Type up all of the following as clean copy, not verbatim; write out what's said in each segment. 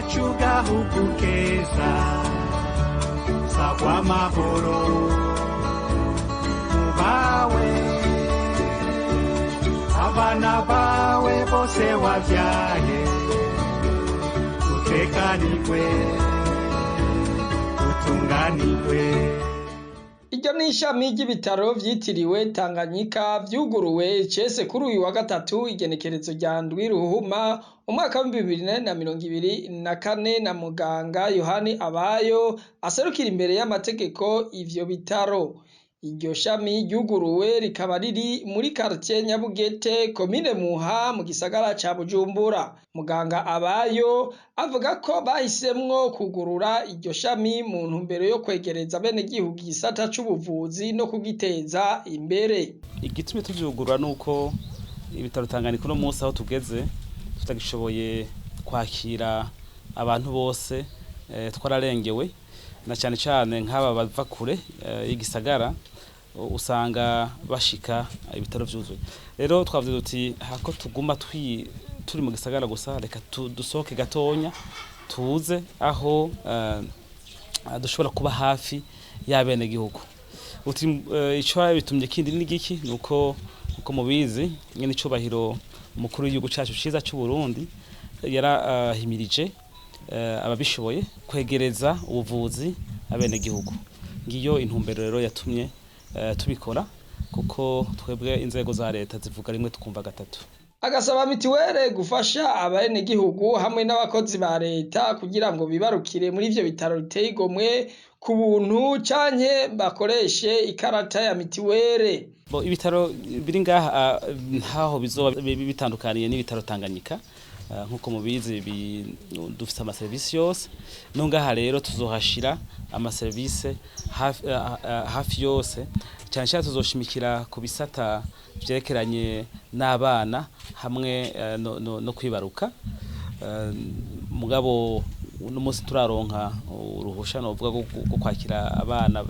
kacu gahugu keza sagwa amahoro bawe abana bawe bose wavyaye utekanirwe utunganirwe. Iryo ni ishami ry'ibitaro vyitiriwe Tanganyika vyuguruwe cese kuri uyu wa gatatu igenekerezo rya ndwi Ruhuhuma umwaka wa 2024 na muganga Jean Abayo aserukira imbere y'amategeko ivyo bitaro. Iryo shami ryuguruwe rikaba riri muri karitiye Nyabugete komine Muha mu gisagara ca Bujumbura. Muganga Abayo avuga ko bahisemwo kugurura iryo shami mu ntumbero yo kwegereza abenegihugu igisata c'ubuvuzi no kugiteza imbere. Igitumye tuvyugurura nuko ibitaro Tanganyika no munsi aho tugeze tutagishoboye kwakira abantu bose, twararengewe na cyane cyane nk'aba bava kure y'igisagara usanga bashika ibitaro vyuzuye. Rero twavuze duti hako tuguma turi mu gisagara gusa reka dusohoke gatonya tuze aho dushobora kuba hafi y'abenegihugu. Uti ico bitumye kindi n'igiki nuko mubizi nyene icubahiro umukuru w'igihugu cacu ciza cy'u Burundi yarahimirije ababishoboye kwegereza ubuvuzi abenegihugu. Ngiyo intumbero rero yatumye tubikora kuko twebwe inzego za leta zivuga rimwe tukumva gatatu. Agasaba mitiwere gufasha abenegihugu hamwe n'abakozi ba leta kugira ngo bibarukire muri ivyo bitaro biteye igomwe ku buntu canke bakoreshe ikarata ya mitiwere. Ibitaro biri ngaha ntaho bizoba bitandukaniye n'ibitaro Tanganyika. Nk'uko mubizi dufite amaserivisi yose no ngaha rero tuzohashira amaserivisi hafi yose, cyane cyane tuzoshimikira ku bisata vyerekeranye n'abana hamwe no kwibaruka. Mugabo n'umunsi turaronka uruhusha no vuga ko kwakira abana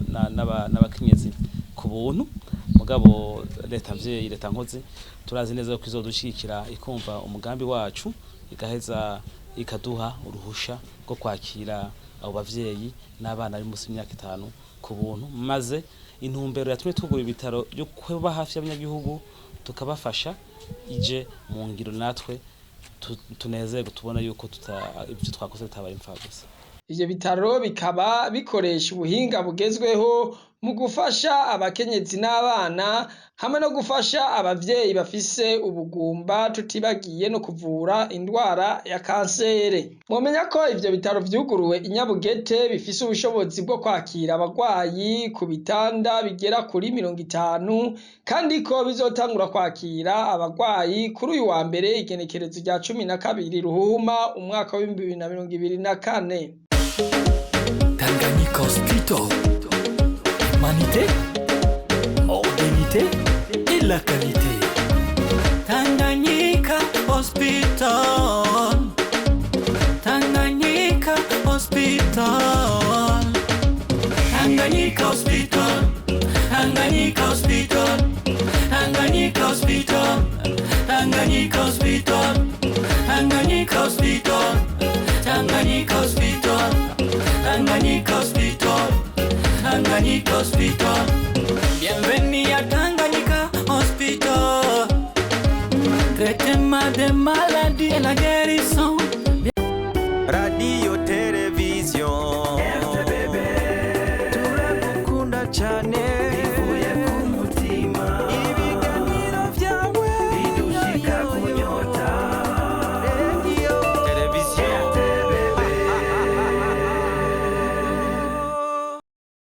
n'abakenyezi ku buntu. Mugabo leta mvyeyi leta nkozi turazi neza ko izodushikira ikumva umugambi wacu igaheza ikaduha uruhusha rwo kwakira abo bavyeyi n'abana ari munsi y'imyaka 5 ku buntu, maze intumbero yatumye tugura ibitaro byo kuba hafi y'abanyagihugu tukabafasha ije mu ngiro natwe tunezeye tubona yuko ibyo twakoze bitabaye imfagusa. Ivyo bitaro bikaba bikoresha ubuhinga bugezweho mu gufasha abakenyezi n'abana hamwe no gufasha abavyeyi bafise ubugumba, tutibagiye no kuvura indwara ya kansere. Mwomenya ko ivyo bitaro vyuguruwe Nyabugete bifise ubushobozi bwo kwakira abagwayi ku bitanda bigera kuri 50 kandi ko bizotangura kwakira abagwayi kuri uyu wa mbere igenekerezo rya 12 Ruhuhuma umwaka wa 2024. Tanganyika Hospital, humanité, modernité et la qualité. Tanganyika Hospital, Tanganyika Hospital, Tanganyika Hospital, Tanganyika Hospital, Tanganyika Hospital, Tanganyika Hospital, Tanganyika Hospital, Tanganyika Hospital, Tanganyika Hospital, Tanganyika Hospital. Bienvenue.